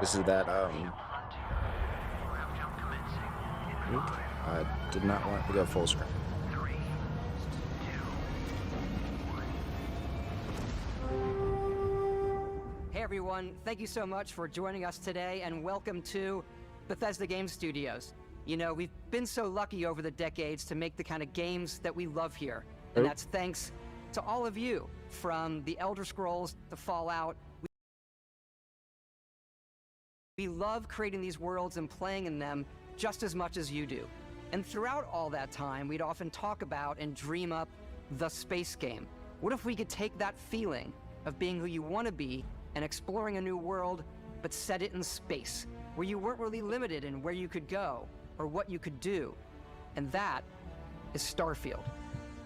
This is that, oop, I did not want to go full screen. Hey everyone, thank you so much for joining us today and welcome to Bethesda Game Studios. You know, we've been so lucky over the decades to make the kind of games that we love here. And that's thanks to all of you, from the Elder Scrolls to Fallout. We love creating these worlds and playing in them just as much as you do. And throughout all that time, we'd often talk about and dream up the space game. What if we could take that feeling of being who you want to be and exploring a new world, but set it in space, where you weren't really limited in where you could go or what you could do? And that is Starfield.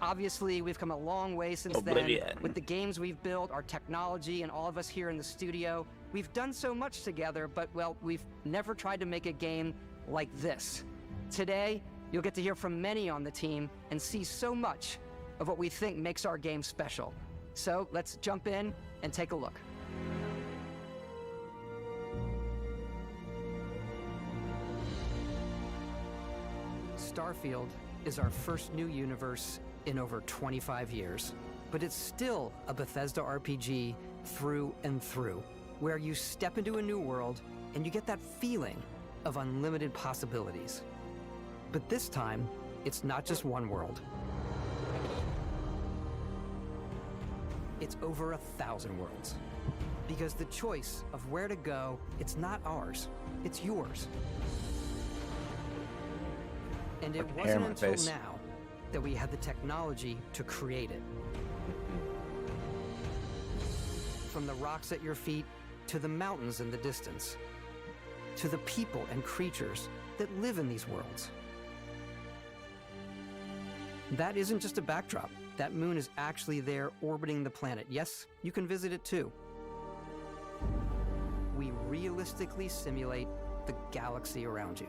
Obviously, we've come a long way since then with the games we've built, our technology, and all of us here in the studio. We've done so much together, but, well, we've never tried to make a game like this. Today, you'll get to hear from many on the team and see so much of what we think makes our game special. So let's jump in and take a look. Starfield is our first new universe in over 25 years, but it's still a Bethesda RPG through and through, where you step into a new world and you get that feeling of unlimited possibilities. But this time, it's not just one world. It's over 1,000 worlds. Because the choice of where to go, it's not ours, it's yours. And it wasn't until now that we had the technology to create it. From the rocks at your feet, to the mountains in the distance, to the people and creatures that live in these worlds. That isn't just a backdrop. That moon is actually there orbiting the planet. Yes, you can visit it too. We realistically simulate the galaxy around you.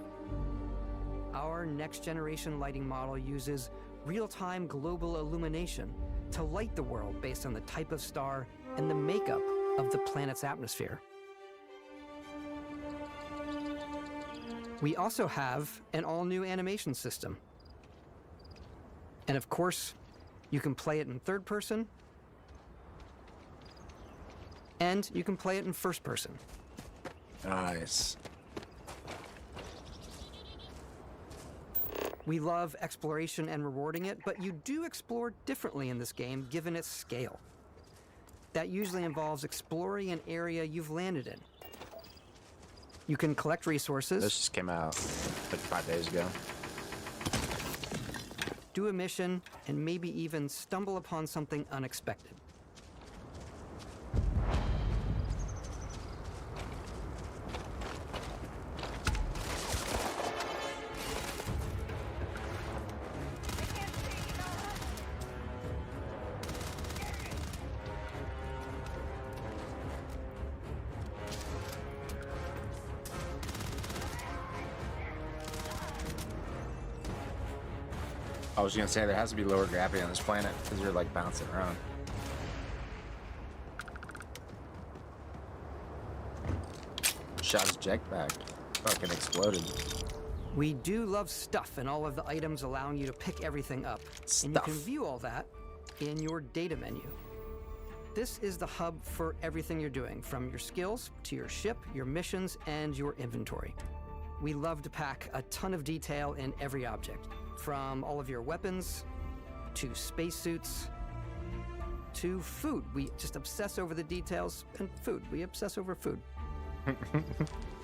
Our next-generation lighting model uses real-time global illumination to light the world based on the type of star and the makeup of the planet's atmosphere. We also have an all-new animation system. And of course, you can play it in third person, and you can play it in first person. Nice. We love exploration and rewarding it, but you do explore differently in this game given its scale. That usually involves exploring an area you've landed in. You can collect resources. This just came out like 5 days ago. Do a mission, and maybe even stumble upon something unexpected. I was gonna say there has to be lower gravity on this planet because you're like bouncing around. Shot his jetpack. Fucking exploded. We do love stuff and all of the items allowing you to pick everything up. Stuff. And you can view all that in your data menu. This is the hub for everything you're doing, from your skills to your ship, your missions, and your inventory. We love to pack a ton of detail in every object, from all of your weapons, to spacesuits, to food. We just obsess over the details, and food. We obsess over food.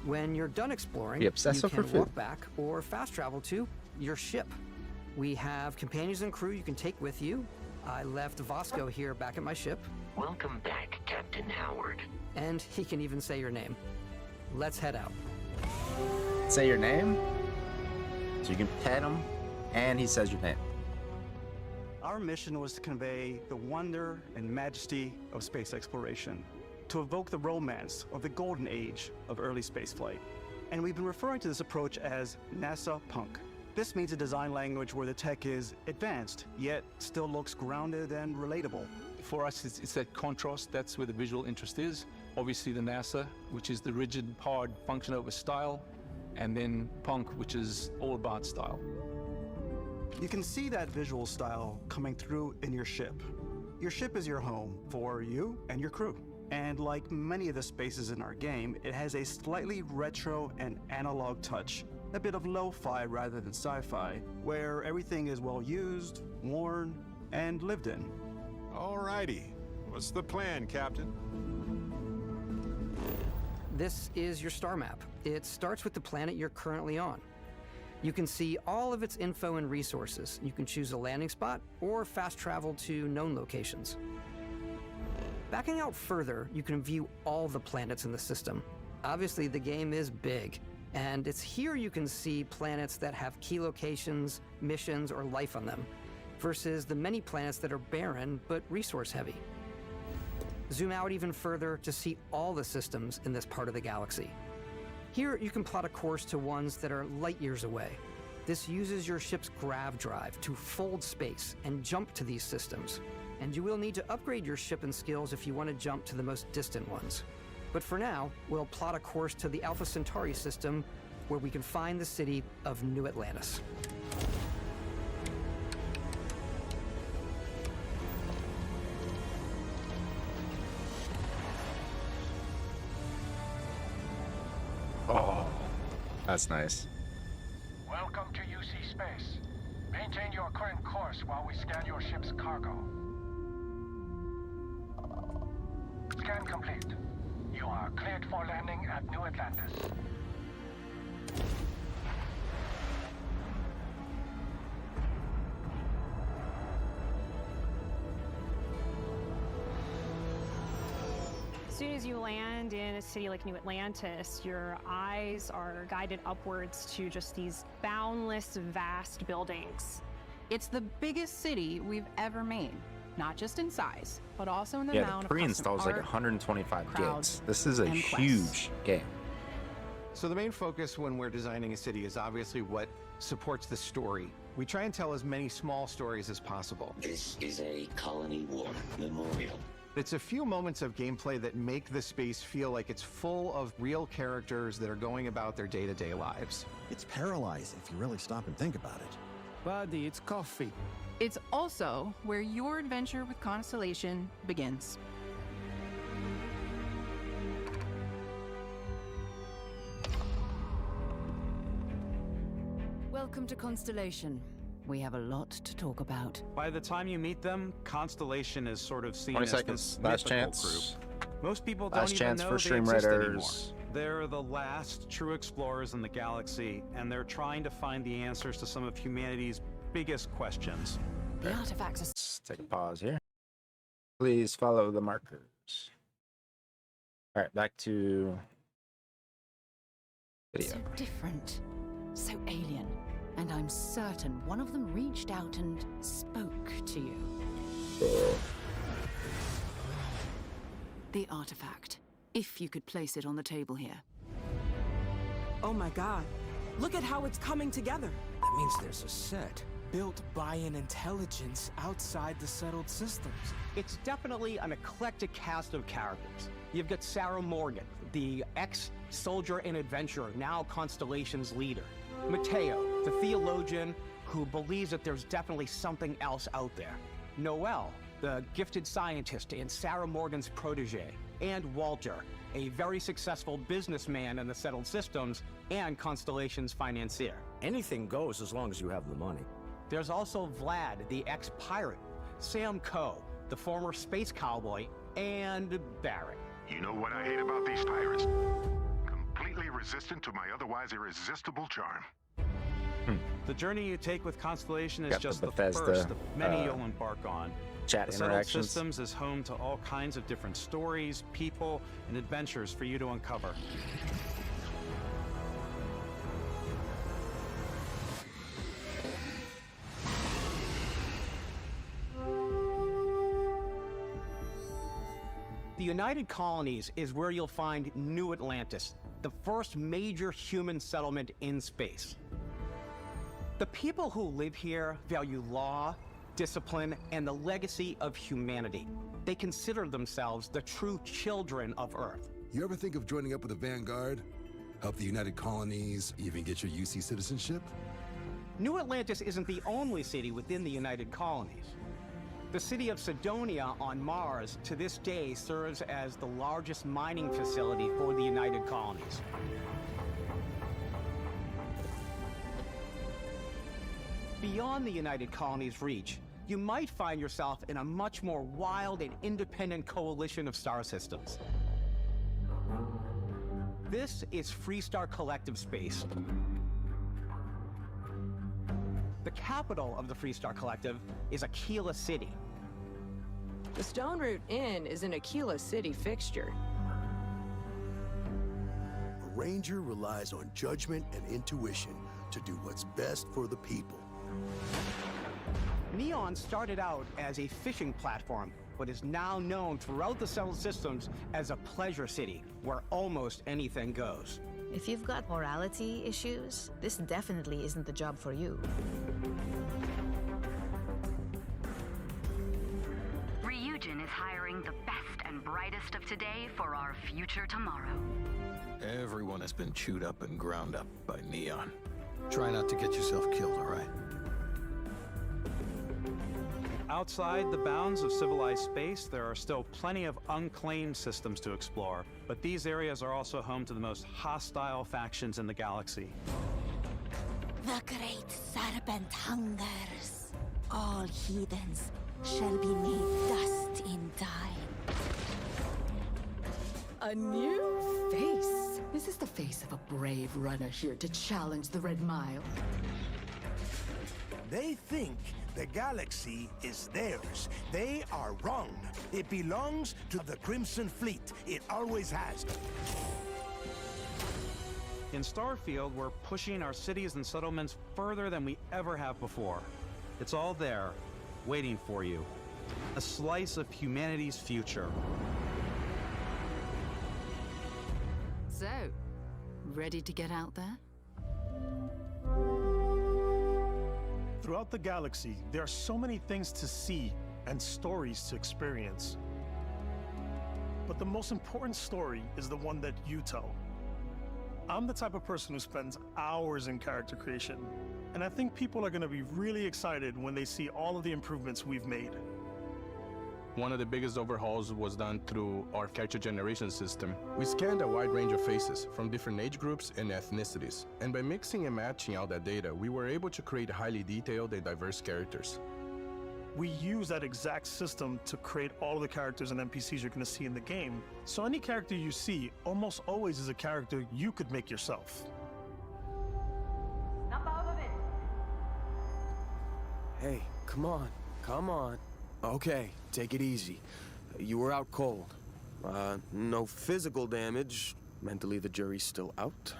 When you're done exploring, you can walk back or fast travel to your ship. We have companions and crew you can take with you. I left Vasco here back at my ship. Welcome back, Captain Howard. And he can even say your name. Let's head out. Say your name? So you can pet him, and he says your name. Our mission was to convey the wonder and majesty of space exploration, to evoke the romance of the golden age of early spaceflight. And we've been referring to this approach as NASA Punk. This means a design language where the tech is advanced, yet still looks grounded and relatable. For us, it's that contrast. That's where the visual interest is. Obviously the NASA, which is the rigid, hard function over style, and then punk, which is all about style. You can see that visual style coming through in your ship. Your ship is your home for you and your crew. And like many of the spaces in our game, it has a slightly retro and analog touch, a bit of lo-fi rather than sci-fi, where everything is well used, worn, and lived in. Alrighty. What's the plan, Captain? This is your star map. It starts with the planet you're currently on. You can see all of its info and resources. You can choose a landing spot or fast travel to known locations. Backing out further, you can view all the planets in the system. Obviously, the game is big, and it's here you can see planets that have key locations, missions, or life on them, versus the many planets that are barren but resource-heavy. Zoom out even further to see all the systems in this part of the galaxy. Here, you can plot a course to ones that are light years away. This uses your ship's grav drive to fold space and jump to these systems. And you will need to upgrade your ship and skills if you want to jump to the most distant ones. But for now, we'll plot a course to the Alpha Centauri system, where we can find the city of New Atlantis. Oh, that's nice. Welcome to UC Space. Maintain your current course while we scan your ship's cargo. Scan complete. You are cleared for landing at New Atlantis. As soon as you land in a city like New Atlantis, your eyes are guided upwards to just these boundless, vast buildings. It's the biggest city we've ever made, not just in size, but also in the Yeah, amount the of pre-install is like art, 125 crowds, gigs. This is a and quests. huge game. So the main focus when we're designing a city is obviously what supports the story. We try and tell as many small stories as possible. This is a Colony War memorial. It's a few moments of gameplay that make the space feel like it's full of real characters that are going about their day-to-day lives. It's paralyzing if you really stop and think about it. Buddy, it's coffee. It's also where your adventure with Constellation begins. Welcome to Constellation. We have a lot to talk about. By the time you meet them, Constellation is sort of seen 20 as seconds. this Last mythical chance. group. Most people Last don't chance even for know stream they exist writers. anymore. They're the last true explorers in the galaxy, and they're trying to find the answers to some of humanity's biggest questions. The artifacts are Let's take a pause here. Please follow the markers. All right, back to video. so different, so alien. And I'm certain one of them reached out and spoke to you. The artifact, if you could place it on the table here. Oh my god. Look at how it's coming together. That means there's a set built by an intelligence outside the settled systems. It's definitely an eclectic cast of characters. You've got Sarah Morgan, the ex-soldier and adventurer, now Constellation's leader. Mateo, the theologian who believes that there's definitely something else out there. Noel, the gifted scientist and Sarah Morgan's protege. And Walter, a very successful businessman in the settled systems and Constellation's financier. Anything goes as long as you have the money. There's also Vlad, the ex-pirate, Sam Coe, the former space cowboy, and Barrett. You know what I hate about these pirates? Completely resistant to my otherwise irresistible charm. The journey you take with Constellation is Got the just the Bethesda, first of many you'll embark on. Chat The Settled interactions. Systems is home to all kinds of different stories, people, and adventures for you to uncover. The United Colonies is where you'll find New Atlantis, the first major human settlement in space. The people who live here value law, discipline, and the legacy of humanity. They consider themselves the true children of Earth. You ever think of joining up with the Vanguard? Help the United Colonies, even get your UC citizenship? New Atlantis isn't the only city within the United Colonies. The city of Sidonia on Mars to this day serves as the largest mining facility for the United Colonies. Beyond the United Colonies' reach, you might find yourself in a much more wild and independent coalition of star systems. This is Freestar Collective Space. The capital of the Freestar Collective is Aquila City. The Stone Root Inn is an Aquila City fixture. A ranger relies on judgment and intuition to do what's best for the people. Neon started out as a fishing platform, but is now known throughout the settled systems as a pleasure city, where almost anything goes. If you've got morality issues, this definitely isn't the job for you. Ryujin is hiring the best and brightest of today for our future tomorrow. Everyone has been chewed up and ground up by Neon. Try not to get yourself killed, all right? Outside the bounds of civilized space, there are still plenty of unclaimed systems to explore, but these areas are also home to the most hostile factions in the galaxy. The great serpent hungers. All heathens shall be made dust in time. A new face. Is this the face of a brave runner here to challenge the Red Mile? They think the galaxy is theirs. They are wrong. It belongs to the Crimson Fleet. It always has. In Starfield, we're pushing our cities and settlements further than we ever have before. It's all there, waiting for you. A slice of humanity's future. So, ready to get out there? Throughout the galaxy, there are so many things to see and stories to experience. But the most important story is the one that you tell. I'm the type of person who spends hours in character creation, and I think people are going to be really excited when they see all of the improvements we've made. One of the biggest overhauls was done through our character generation system. We scanned a wide range of faces from different age groups and ethnicities, and by mixing and matching out that data, we were able to create highly detailed and diverse characters. We use that exact system to create all of the characters and NPCs you're going to see in the game, so any character you see almost always is a character you could make yourself. Hey, come on, come on. Okay, take it easy. You were out cold. No physical damage. Mentally, the jury's still out.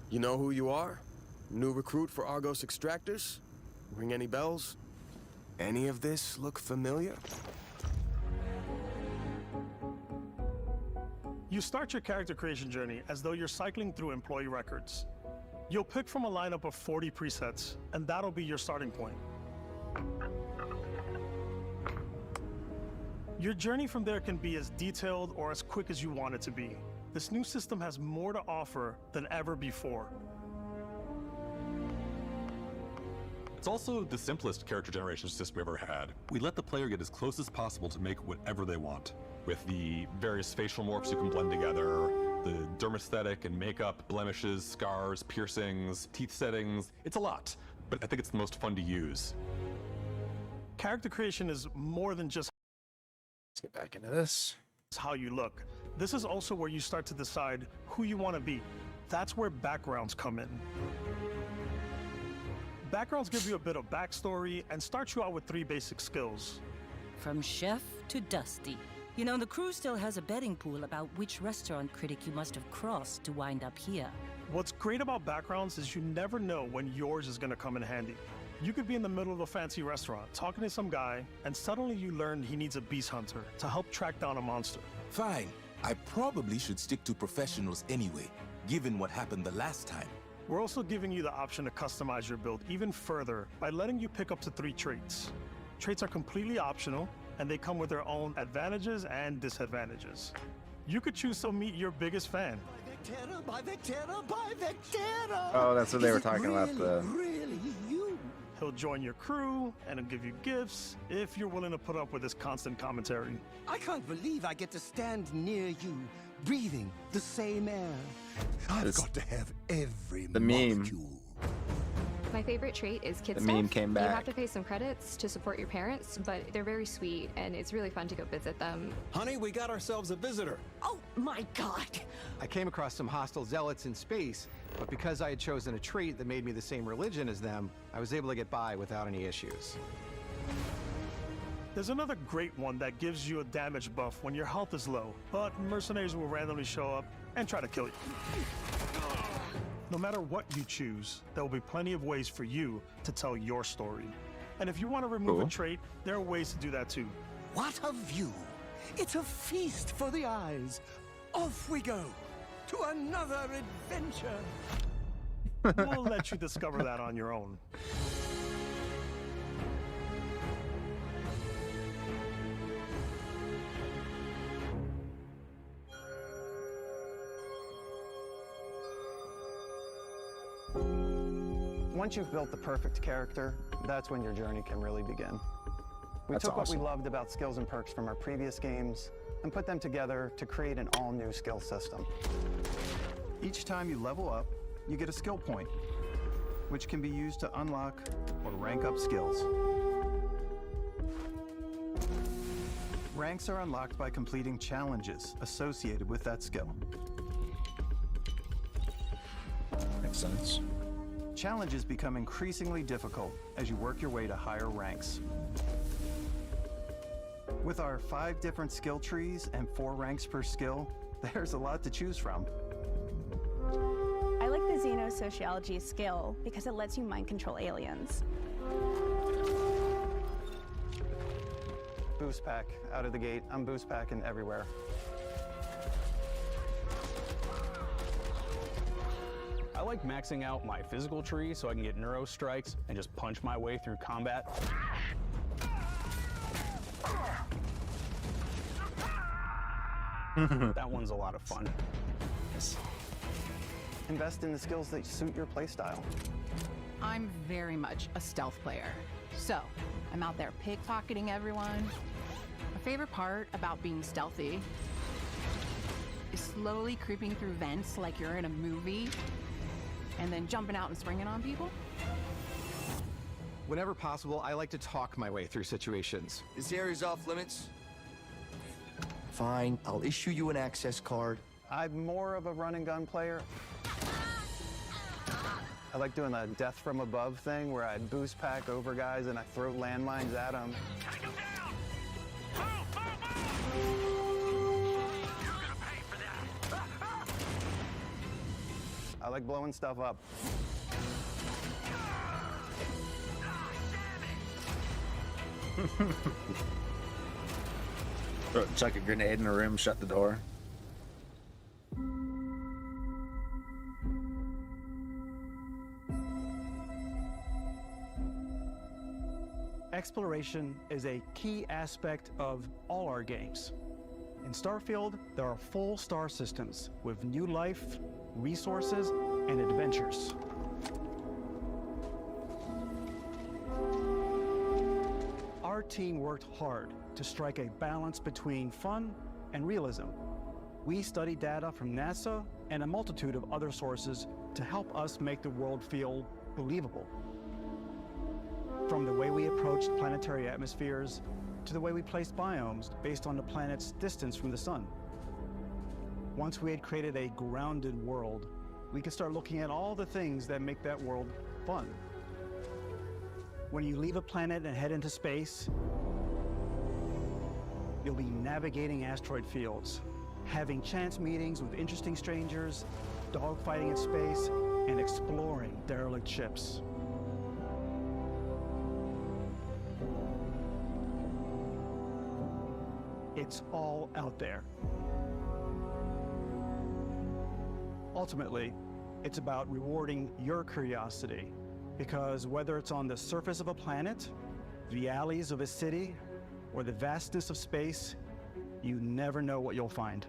You know who you are? New recruit for Argos Extractors? Ring any bells? Any of this look familiar? You start your character creation journey as though you're cycling through employee records. You'll pick from a lineup of 40 presets, and that'll be your starting point. Your journey from there can be as detailed or as quick as you want it to be. This new system has more to offer than ever before. It's also the simplest character generation system we ever had. We let the player get as close as possible to make whatever they want. With the various facial morphs you can blend together, the dermesthetic and makeup, blemishes, scars, piercings, teeth settings, it's a lot, but I think it's the most fun to use. Character creation is more than just Let's get back into this. How you look. This is also where you start to decide who you want to be. That's where backgrounds come in. Backgrounds give you a bit of backstory and start you out with 3 basic skills. From chef to Dusty. You know, the crew still has a betting pool about which restaurant critic you must have crossed to wind up here. What's great about backgrounds is you never know when yours is going to come in handy. You could be in the middle of a fancy restaurant talking to some guy, and suddenly you learn he needs a beast hunter to help track down a monster. Fine. I probably should stick to professionals anyway, given what happened the last time. We're also giving you the option to customize your build even further by letting you pick up to 3 traits. Traits are completely optional, and they come with their own advantages and disadvantages. You could choose to meet your biggest fan. Oh, that's what they were talking about. Really you? He'll join your crew and he'll give you gifts if you're willing to put up with his constant commentary. I can't believe I get to stand near you, breathing the same air. I've got to have every the meme. molecule. My favorite trait is kid The stuff. meme came You back. have to pay some credits to support your parents, but they're very sweet, and it's really fun to go visit them. Honey, we got ourselves a visitor. Oh my god! I came across some hostile zealots in space, but because I had chosen a trait that made me the same religion as them, I was able to get by without any issues. There's another great one that gives you a damage buff when your health is low, but mercenaries will randomly show up and try to kill you. No matter what you choose, there will be plenty of ways for you to tell your story. And if you want to remove a trait, there are ways to do that too. What a view! It's a feast for the eyes. Off we go to another adventure. We'll let you discover that on your own. Once you've built the perfect character, that's when your journey can really begin. We That's took what awesome. we loved about skills and perks from our previous games and put them together to create an all-new skill system. Each time you level up, you get a skill point, which can be used to unlock or rank up skills. Ranks are unlocked by completing challenges associated with that skill. Makes sense. Challenges become increasingly difficult as you work your way to higher ranks. With our 5 different skill trees and 4 ranks per skill, there's a lot to choose from. I like the xenosociology skill because it lets you mind control aliens. Boost pack out of the gate. I'm boost packing everywhere. I like maxing out my physical tree so I can get neuro strikes and just punch my way through combat. That one's a lot of fun. Invest in the skills that suit your playstyle. I'm very much a stealth player. So, I'm out there pickpocketing everyone. My favorite part about being stealthy is slowly creeping through vents like you're in a movie, and then jumping out and springing on people. Whenever possible, I like to talk my way through situations. This area's off limits. Fine, I'll issue you an access card. I'm more of a run and gun player. I like doing the death from above thing where I boost pack over guys and I throw landmines at them. I like blowing stuff up. Chuck a grenade in a room, shut the door. Exploration is a key aspect of all our games. In Starfield, there are full star systems with new life, resources, and adventures. Our team worked hard to strike a balance between fun and realism. We studied data from NASA and a multitude of other sources to help us make the world feel believable. From the way we approached planetary atmospheres to the way we placed biomes based on the planet's distance from the sun. Once we had created a grounded world, we could start looking at all the things that make that world fun. When you leave a planet and head into space, you'll be navigating asteroid fields, having chance meetings with interesting strangers, dogfighting in space, and exploring derelict ships. It's all out there. Ultimately, it's about rewarding your curiosity, because whether it's on the surface of a planet, the alleys of a city, or the vastness of space, you never know what you'll find.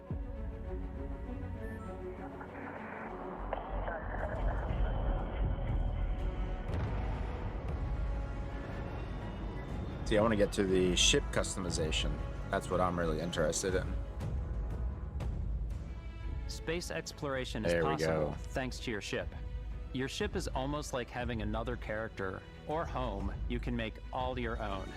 See, I want to get to the ship customization. That's what I'm really interested in. Space exploration is There we possible go. thanks to your ship. Your ship is almost like having another character or home you can make all your own.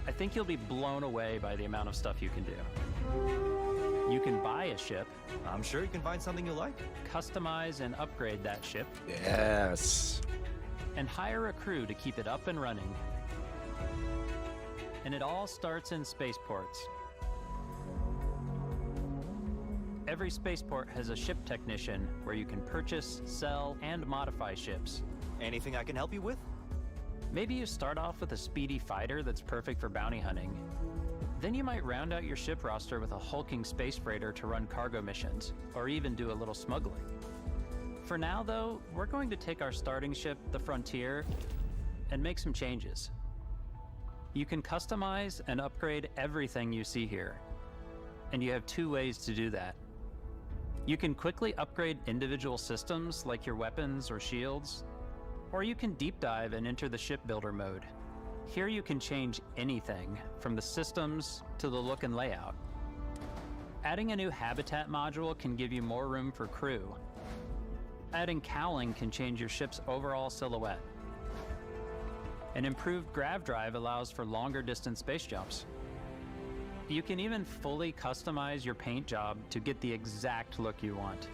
I think you'll be blown away by the amount of stuff you can do. You can buy a ship. I'm sure you can find something you like. Customize and upgrade that ship. Yes. And hire a crew to keep it up and running. And it all starts in spaceports. Every spaceport has a ship technician where you can purchase, sell, and modify ships. Anything I can help you with? Maybe you start off with a speedy fighter that's perfect for bounty hunting. Then you might round out your ship roster with a hulking space freighter to run cargo missions, or even do a little smuggling. For now, though, we're going to take our starting ship, the Frontier, and make some changes. You can customize and upgrade everything you see here, and you have two ways to do that. You can quickly upgrade individual systems like your weapons or shields, or you can deep dive and enter the shipbuilder mode. Here you can change anything, from the systems to the look and layout. Adding a new habitat module can give you more room for crew. Adding cowling can change your ship's overall silhouette. An improved grav drive allows for longer distance space jumps. You can even fully customize your paint job to get the exact look you want.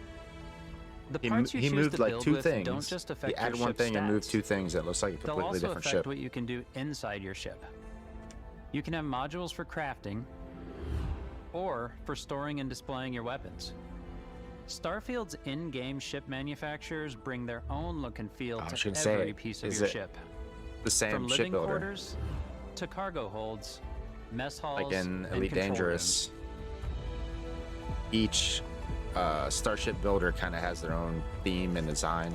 The parts you He choose moved to like build two with things. don't just affect He added your one ship's thing and moved stats. two things that looks like a They'll completely also different affect ship. what you can do inside your ship. You can have modules for crafting, or for storing and displaying your weapons. Starfield's in-game ship manufacturers bring their own look and feel to every piece of is your it ship. the same From living shipbuilder? quarters to cargo holds, mess halls, Like in and Elite control Dangerous, each starship builder kind of has their own theme and design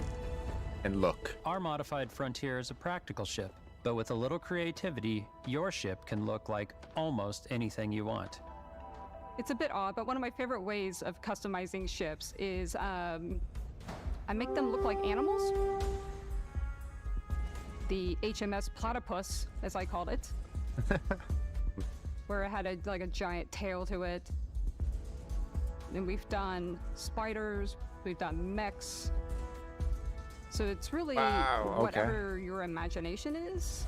and look. Our modified Frontier is a practical ship, but with a little creativity, your ship can look like almost anything you want. It's a bit odd, but one of my favorite ways of customizing ships is I make them look like animals. The HMS Platypus, as I called it, where it had a giant tail to it. And we've done spiders, we've done mechs. So it's really whatever your imagination is.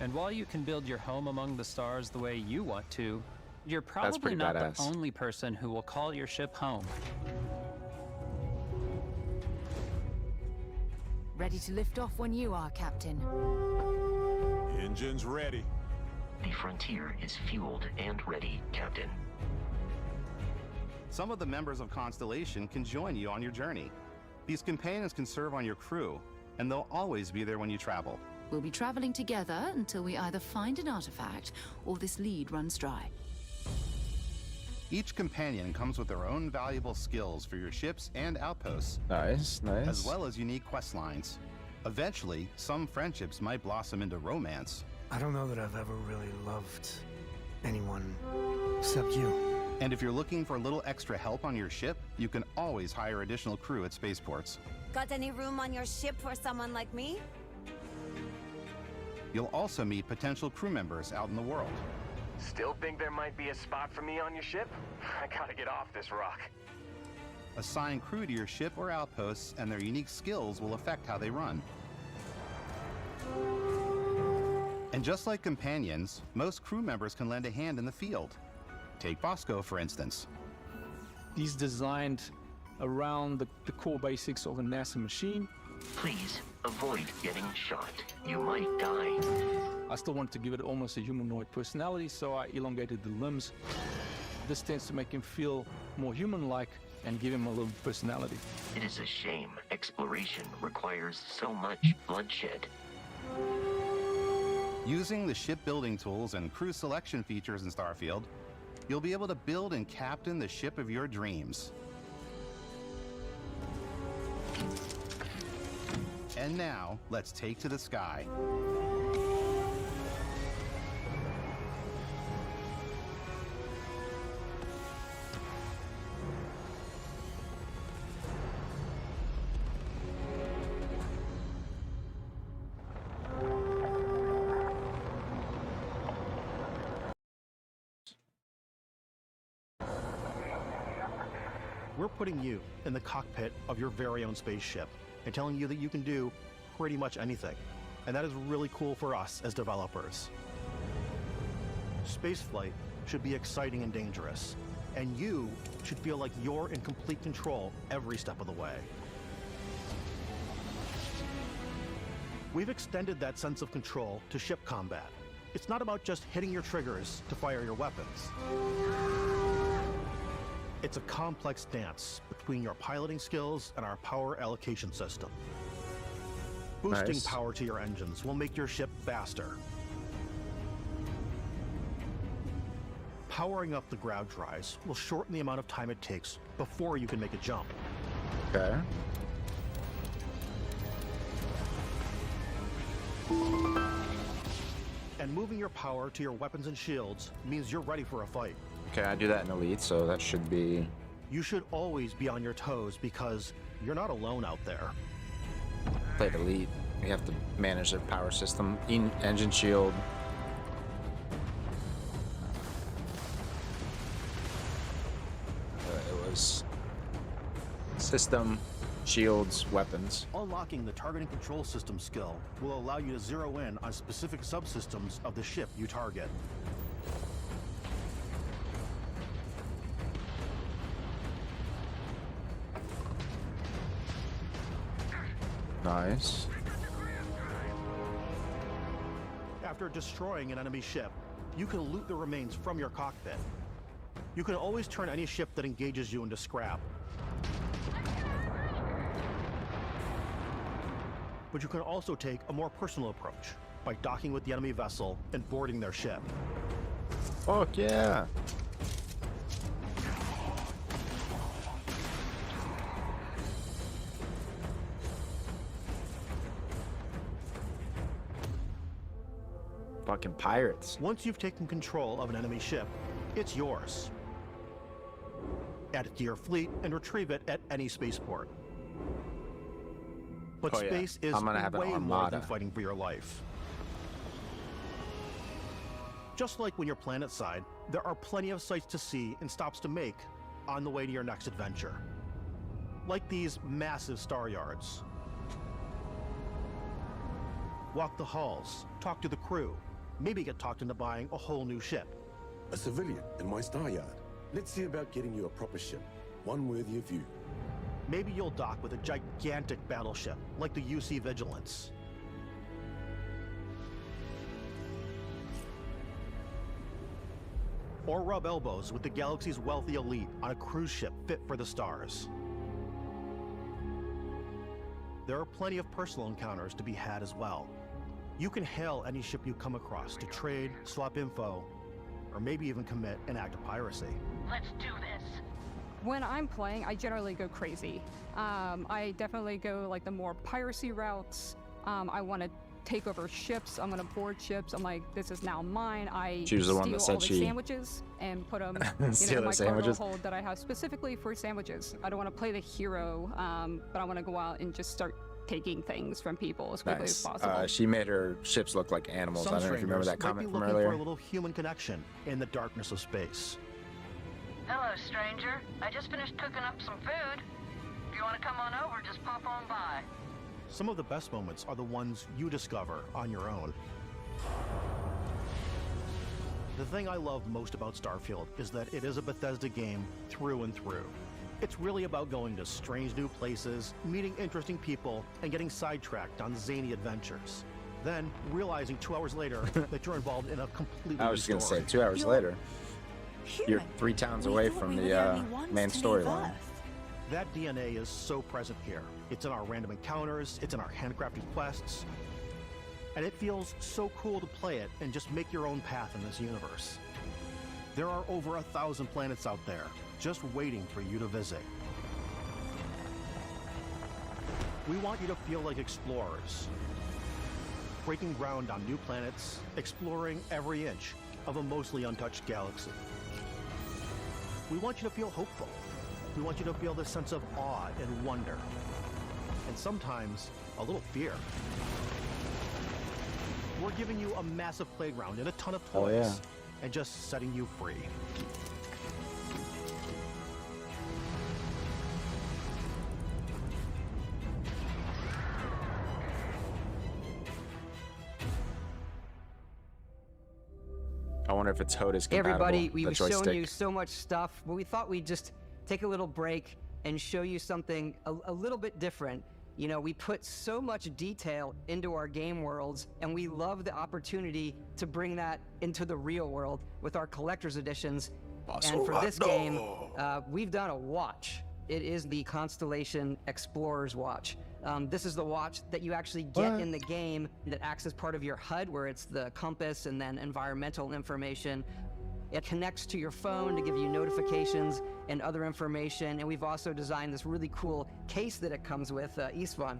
And while you can build your home among the stars the way you want to, you're probably pretty not badass. the only person who will call your ship home. Ready to lift off when you are, Captain. Engines ready. The Frontier is fueled and ready, Captain. Some of the members of Constellation can join you on your journey. These companions can serve on your crew, and they'll always be there when you travel. We'll be traveling together until we either find an artifact or this lead runs dry. Each companion comes with their own valuable skills for your ships and outposts. Nice, nice. As well as unique quest lines. Eventually, some friendships might blossom into romance. I don't know that I've ever really loved anyone except you. And if you're looking for a little extra help on your ship, you can always hire additional crew at spaceports. Got any room on your ship for someone like me? You'll also meet potential crew members out in the world. Still think there might be a spot for me on your ship? I gotta get off this rock. Assign crew to your ship or outposts, and their unique skills will affect how they run. And just like companions, most crew members can lend a hand in the field. Take Bosco, for instance. He's designed around the core basics of a NASA machine. Please avoid getting shot. You might die. I still wanted to give it almost a humanoid personality, so I elongated the limbs. This tends to make him feel more human-like and give him a little personality. It is a shame exploration requires so much bloodshed. Using the shipbuilding tools and crew selection features in Starfield, you'll be able to build and captain the ship of your dreams. And now, let's take to the sky. We're putting you in the cockpit of your very own spaceship and telling you that you can do pretty much anything. And that is really cool for us as developers. Spaceflight should be exciting and dangerous, and you should feel like you're in complete control every step of the way. We've extended that sense of control to ship combat. It's not about just hitting your triggers to fire your weapons. It's a complex dance between your piloting skills and our power allocation system. Boosting power to your engines will make your ship faster. Powering up the ground drives will shorten the amount of time it takes before you can make a jump. Okay. And moving your power to your weapons and shields means you're ready for a fight. Okay, I do that in Elite, so that should be... You should always be on your toes because you're not alone out there. Played Elite. We have to manage their power system. Engine shield. It was system, shields, weapons. Unlocking the targeting control system skill will allow you to zero in on specific subsystems of the ship you target. Nice. After destroying an enemy ship, you can loot the remains from your cockpit. You can always turn any ship that engages you into scrap. But you can also take a more personal approach by docking with the enemy vessel and boarding their ship. Fuck yeah! Fucking pirates. Once you've taken control of an enemy ship, it's yours. Add it to your fleet and retrieve it at any spaceport. But space is way more than fighting for your life. Just like when you're planetside, there are plenty of sights to see and stops to make on the way to your next adventure. Like these massive star yards. Walk the halls, talk to the crew, maybe get talked into buying a whole new ship. A civilian in my star yard. Let's see about getting you a proper ship, one worthy of you. Maybe you'll dock with a gigantic battleship, like the UC Vigilance. Or rub elbows with the galaxy's wealthy elite on a cruise ship fit for the stars. There are plenty of personal encounters to be had as well. You can hail any ship you come across to trade, swap info, or maybe even commit an act of piracy. Let's do this. When I'm playing, I generally go crazy. I definitely go like the more piracy routes. I want to take over ships. I'm going to board ships. I'm like, this is now mine. I She was the one that steal said all the she- sandwiches and put them Steal in my the cargo sandwiches? hold that I have specifically for sandwiches. I don't want to play the hero, but I want to go out and just start taking things from people as quickly as Nice. possible. She made her ships look like animals. I don't know if you remember that comment from might be looking earlier. for a little human connection in the darkness of space. Hello, stranger. I just finished cooking up some food. If you want to come on over, just pop on by. Some of the best moments are the ones you discover on your own. The thing I love most about Starfield is that it is a Bethesda game through and through. It's really about going to strange new places, meeting interesting people, and getting sidetracked on zany adventures. Then realizing 2 hours later that you're involved in a completely I was new just gonna story. say, 2 hours later, you're 3 towns away from the main storyline. That DNA is so present here. It's in our random encounters, it's in our handcrafted quests, and it feels so cool to play it and just make your own path in this universe. There are over 1,000 planets out there, just waiting for you to visit. We want you to feel like explorers, breaking ground on new planets, exploring every inch of a mostly untouched galaxy. We want you to feel hopeful. We want you to feel this sense of awe and wonder, and sometimes a little fear. We're giving you a massive playground and a ton of toys, Oh, yeah. and just setting you free. wonder if it's HOTAS Hey compatible. everybody, we've the shown joystick. you so much stuff, but we thought we'd just take a little break and show you something a little bit different. You know, we put so much detail into our game worlds, and we love the opportunity to bring that into the real world with our collector's editions. And for this game, we've done a watch. It is the Constellation Explorer's Watch. This is the watch that you actually get in the game that acts as part of your HUD, where it's the compass and then environmental information. It connects to your phone to give you notifications and other information. And we've also designed this really cool case that it comes with, Istvan.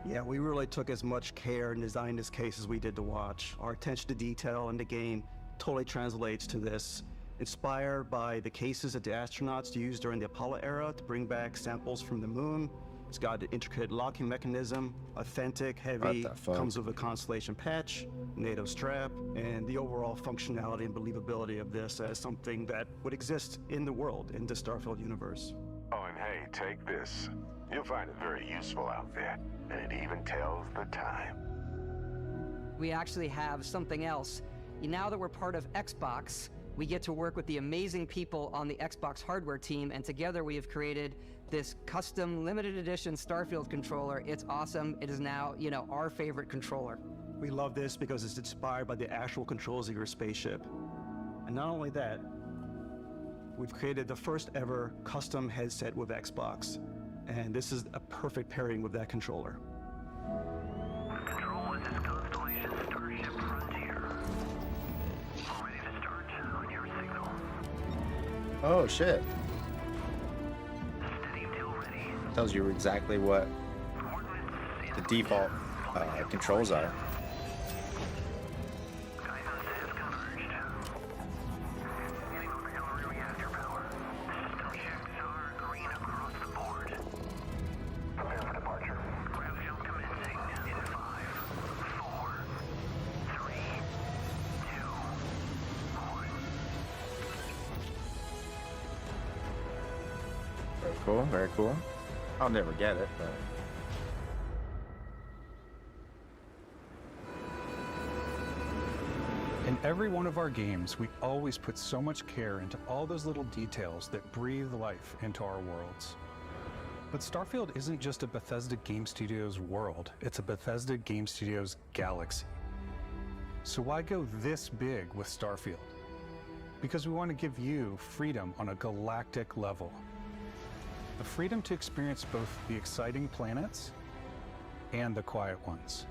Yeah, we really took as much care in designing this case as we did the watch. Our attention to detail in the game totally translates to this. Inspired by the cases that the astronauts used during the Apollo era to bring back samples from the moon. It's got an intricate locking mechanism, authentic, heavy, comes with a Constellation patch, NATO strap, and the overall functionality and believability of this as something that would exist in the world, in the Starfield universe. Oh, and hey, take this. You'll find it very useful out there, and it even tells the time. We actually have something else. Now that we're part of Xbox, we get to work with the amazing people on the Xbox hardware team, and together we have created this custom limited edition Starfield controller. It's awesome. It is now, you know, our favorite controller. We love this because it's inspired by the actual controls of your spaceship. And not only that, we've created the first ever custom headset with Xbox. And this is a perfect pairing with that controller. Control, this is Constellation Starship Frontier. Ready to start on your signal. Oh shit. Tells you exactly what the default controls are. Very cool, very cool. I'll never get it, but... In every one of our games, we always put so much care into all those little details that breathe life into our worlds. But Starfield isn't just a Bethesda Game Studios world, it's a Bethesda Game Studios galaxy. So why go this big with Starfield? Because we want to give you freedom on a galactic level. The freedom to experience both the exciting planets and the quiet ones.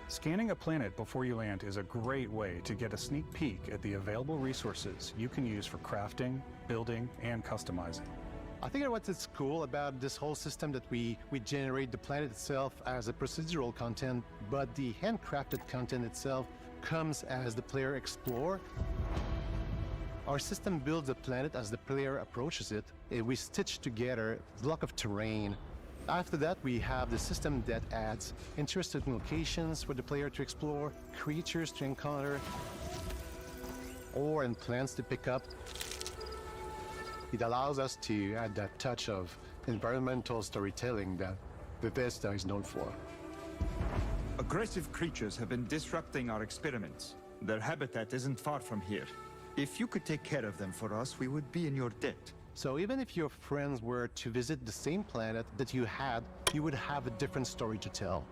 Scanning a planet before you land is a great way to get a sneak peek at the available resources you can use for crafting, building, and customizing. I think what's cool about this whole system that we generate the planet itself as a procedural content, but the handcrafted content itself comes as the player explore. Our system builds the planet as the player approaches it. We stitch together a block of terrain. After that, we have the system that adds interesting locations for the player to explore, creatures to encounter, ore and plants to pick up. It allows us to add that touch of environmental storytelling that Bethesda is known for. Aggressive creatures have been disrupting our experiments. Their habitat isn't far from here. If you could take care of them for us, we would be in your debt. So even if your friends were to visit the same planet that you had, you would have a different story to tell.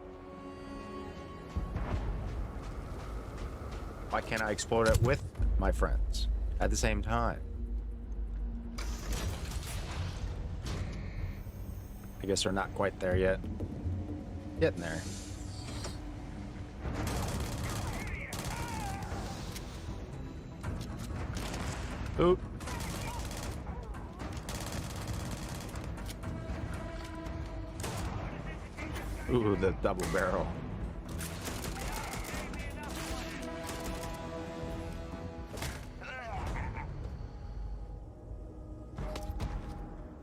Why can't I explore it with my friends at the same time? I guess we're not quite there yet. Getting there. Oop. Ooh, the double barrel.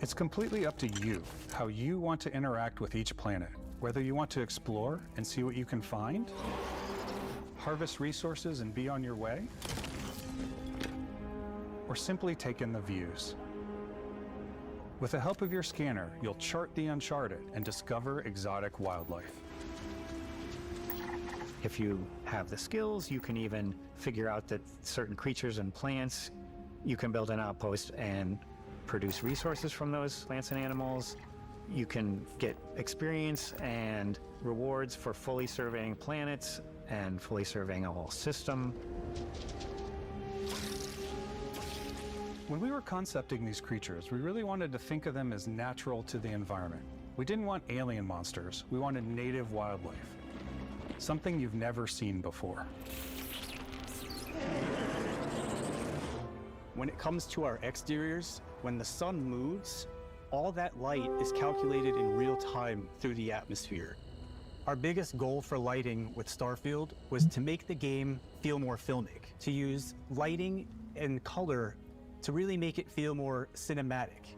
It's completely up to you how you want to interact with each planet, whether you want to explore and see what you can find, harvest resources and be on your way, or simply take in the views. With the help of your scanner, you'll chart the uncharted and discover exotic wildlife. If you have the skills, you can even figure out that certain creatures and plants, you can build an outpost and produce resources from those plants and animals. You can get experience and rewards for fully surveying planets and fully surveying a whole system. When we were concepting these creatures, we really wanted to think of them as natural to the environment. We didn't want alien monsters, we wanted native wildlife. Something you've never seen before. When it comes to our exteriors, when the sun moves, all that light is calculated in real time through the atmosphere. Our biggest goal for lighting with Starfield was to make the game feel more filmic, to use lighting and color to really make it feel more cinematic.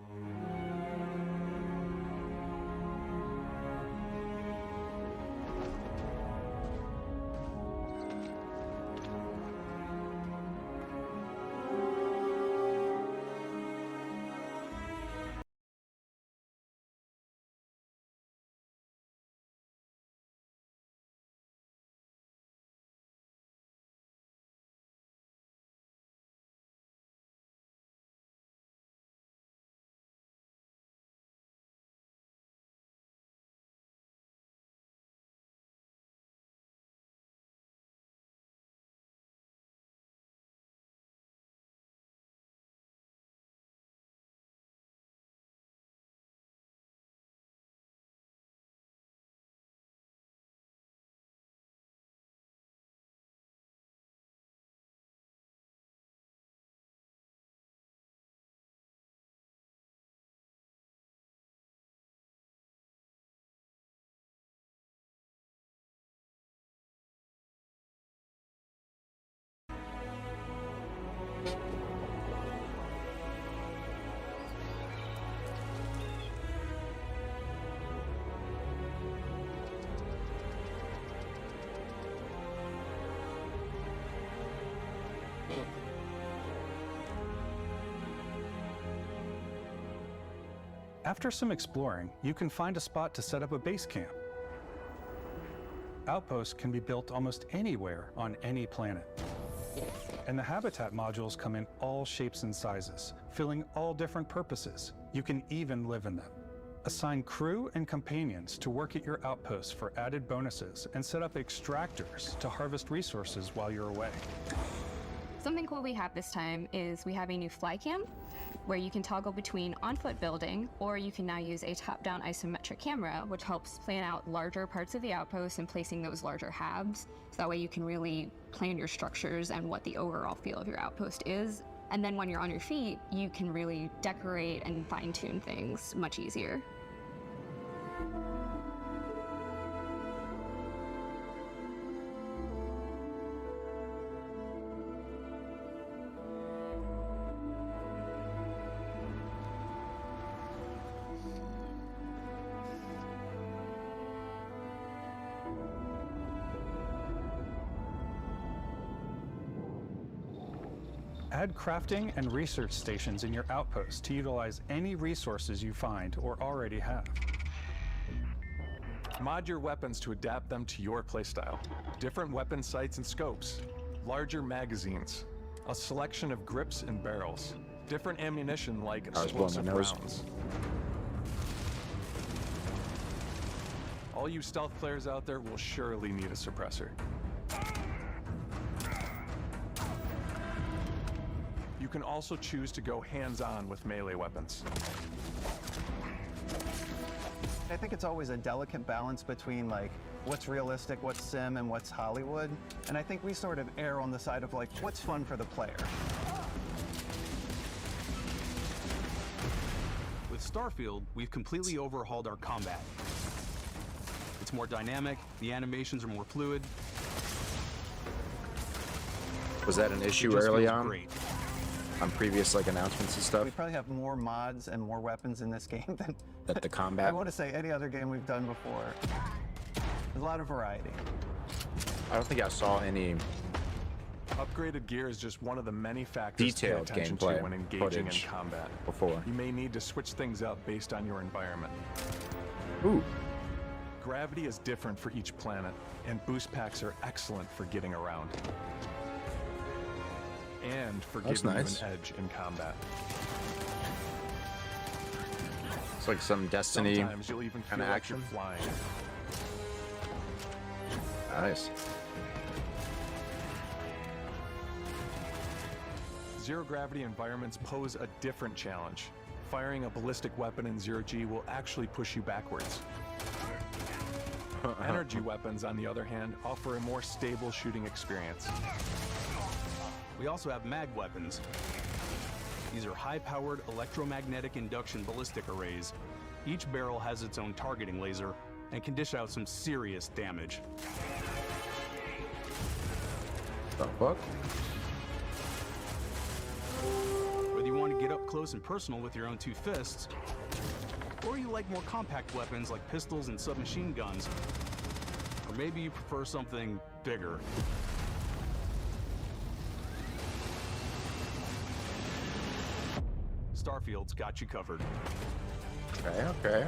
After some exploring, you can find a spot to set up a base camp. Outposts can be built almost anywhere on any planet. And the habitat modules come in all shapes and sizes, filling all different purposes. You can even live in them. Assign crew and companions to work at your outposts for added bonuses and set up extractors to harvest resources while you're away. Something cool we have this time is we have a new fly cam where you can toggle between on-foot building, or you can now use a top-down isometric camera, which helps plan out larger parts of the outpost and placing those larger halves. So that way you can really plan your structures and what the overall feel of your outpost is. And then when you're on your feet, you can really decorate and fine-tune things much easier. Add crafting and research stations in your outposts to utilize any resources you find or already have. Mod your weapons to adapt them to your playstyle. Different weapon sights and scopes, larger magazines, a selection of grips and barrels, different ammunition like explosive rounds. All you stealth players out there will surely need a suppressor. You can also choose to go hands-on with melee weapons. I think it's always a delicate balance between like what's realistic, what's sim, and what's Hollywood. And I think we sort of err on the side of like what's fun for the player. With Starfield, we've completely overhauled our combat. It's more dynamic, the animations are more fluid. Was that an issue early on? Great. On previous like announcements and stuff? We probably have more mods and more weapons in this game than the combat. I want to say any other game we've done before. There's a lot of variety. I don't think I saw any upgraded gear is just one of the many factors detailed to pay attention gameplay to when engaging in combat. Before you may need to switch things up based on your environment. Ooh. Gravity is different for each planet, and boost packs are excellent for getting around. And for That's giving nice. you an edge in combat. It's like some Destiny Sometimes you'll even kind feel of like you're action. flying. Nice. Zero-gravity environments pose a different challenge. Firing a ballistic weapon in zero-G will actually push you backwards. Energy weapons, on the other hand, offer a more stable shooting experience. We also have mag weapons. These are high-powered electromagnetic induction ballistic arrays. Each barrel has its own targeting laser and can dish out some serious damage. The fuck? Whether you want to get up close and personal with your own two fists, or you like more compact weapons like pistols and submachine guns, or maybe you prefer something bigger. Starfield's got you covered. Okay.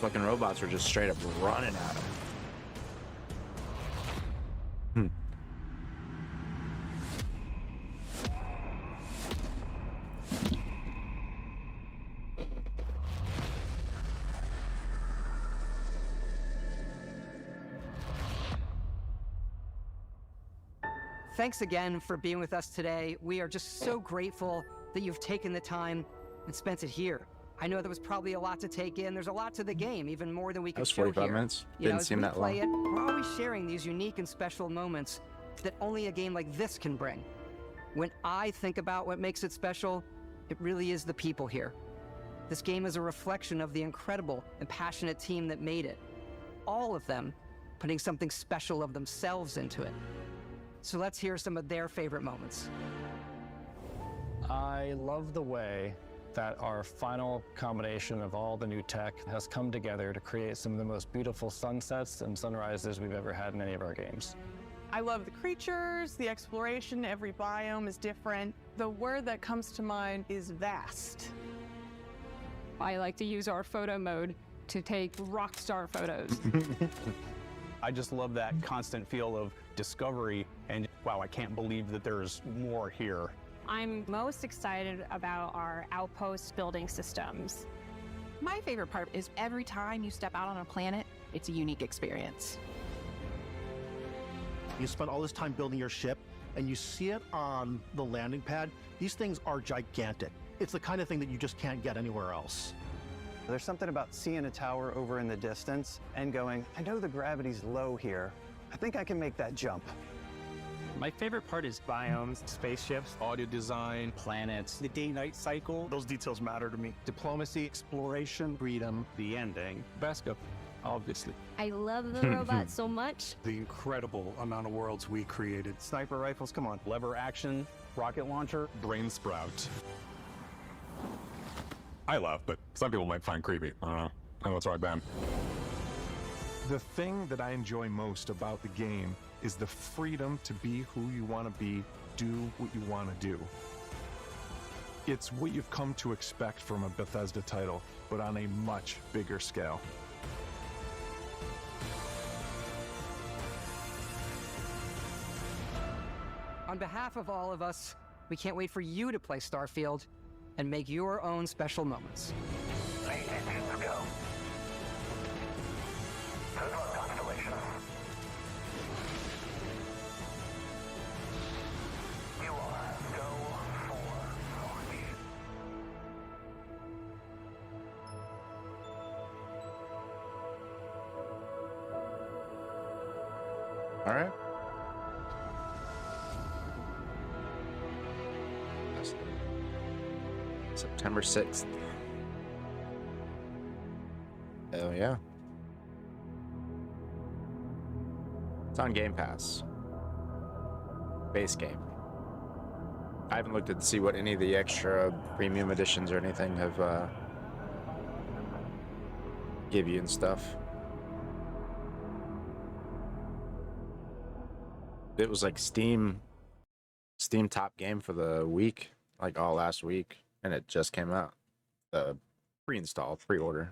Fucking robots were just straight up running at him. Thanks again for being with us today. We are just so grateful that you've taken the time and spent it here. I know there was probably a lot to take in. There's a lot to the game, even more than we could was show 45 here. minutes. You know, Didn't as seem we that play long. it, we're always sharing these unique and special moments that only a game like this can bring. When I think about what makes it special, it really is the people here. This game is a reflection of the incredible and passionate team that made it. All of them putting something special of themselves into it. So let's hear some of their favorite moments. I love the way that our final combination of all the new tech has come together to create some of the most beautiful sunsets and sunrises we've ever had in any of our games. I love the creatures, the exploration, every biome is different. The word that comes to mind is vast. I like to use our photo mode to take rock star photos. I just love that constant feel of discovery and, wow, I can't believe that there's more here. I'm most excited about our outpost building systems. My favorite part is every time you step out on a planet, it's a unique experience. You spend all this time building your ship, and you see it on the landing pad. These things are gigantic. It's the kind of thing that you just can't get anywhere else. There's something about seeing a tower over in the distance and going, I know the gravity's low here. I think I can make that jump. My favorite part is biomes, spaceships, audio design, planets, The day-night cycle, Those details matter to me. diplomacy, exploration, freedom, the ending. Beskap, obviously. I love the robots so much. The incredible amount of worlds we created. Sniper rifles, come on. Lever action, rocket launcher. Brain sprout. I love, but some people might find creepy. I don't know. I know it's right, Ben. The thing that I enjoy most about the game is the freedom to be who you want to be, do what you want to do. It's what you've come to expect from a Bethesda title, but on a much bigger scale. On behalf of all of us, we can't wait for you to play Starfield and make your own special moments. Main engines go. Good luck, Constellation. You are go for All right. September 6th. Hell yeah. It's on Game Pass. Base game. I haven't looked at to see what any of the extra premium editions or anything have give you and stuff. It was like Steam top game for the week, like all last week, and it just came out. The pre-install, pre-order.